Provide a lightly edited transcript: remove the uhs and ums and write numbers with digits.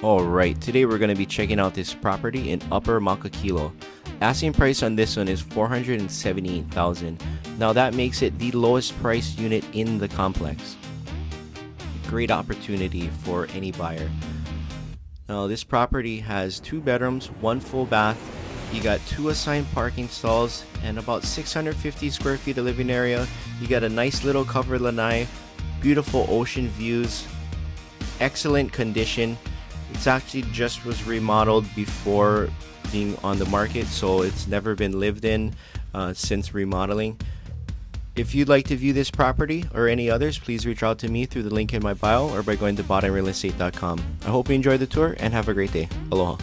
Alright, today we're going to be checking out this property in Upper Makakilo. Asking price on this one is $478,000. Now that makes it the lowest price unit in the complex. Great opportunity for any buyer. Now this property has 2 bedrooms, 1 full bath. You got 2 assigned parking stalls and about 650 square feet of living area. You got a nice little covered lanai, beautiful ocean views, excellent condition. It's actually just was remodeled before being on the market, so it's never been lived in since remodeling. If you'd like to view this property or any others, please reach out to me through the link in my bio or by going to bottomrealestate.com. I hope you enjoyed the tour and have a great day. Aloha.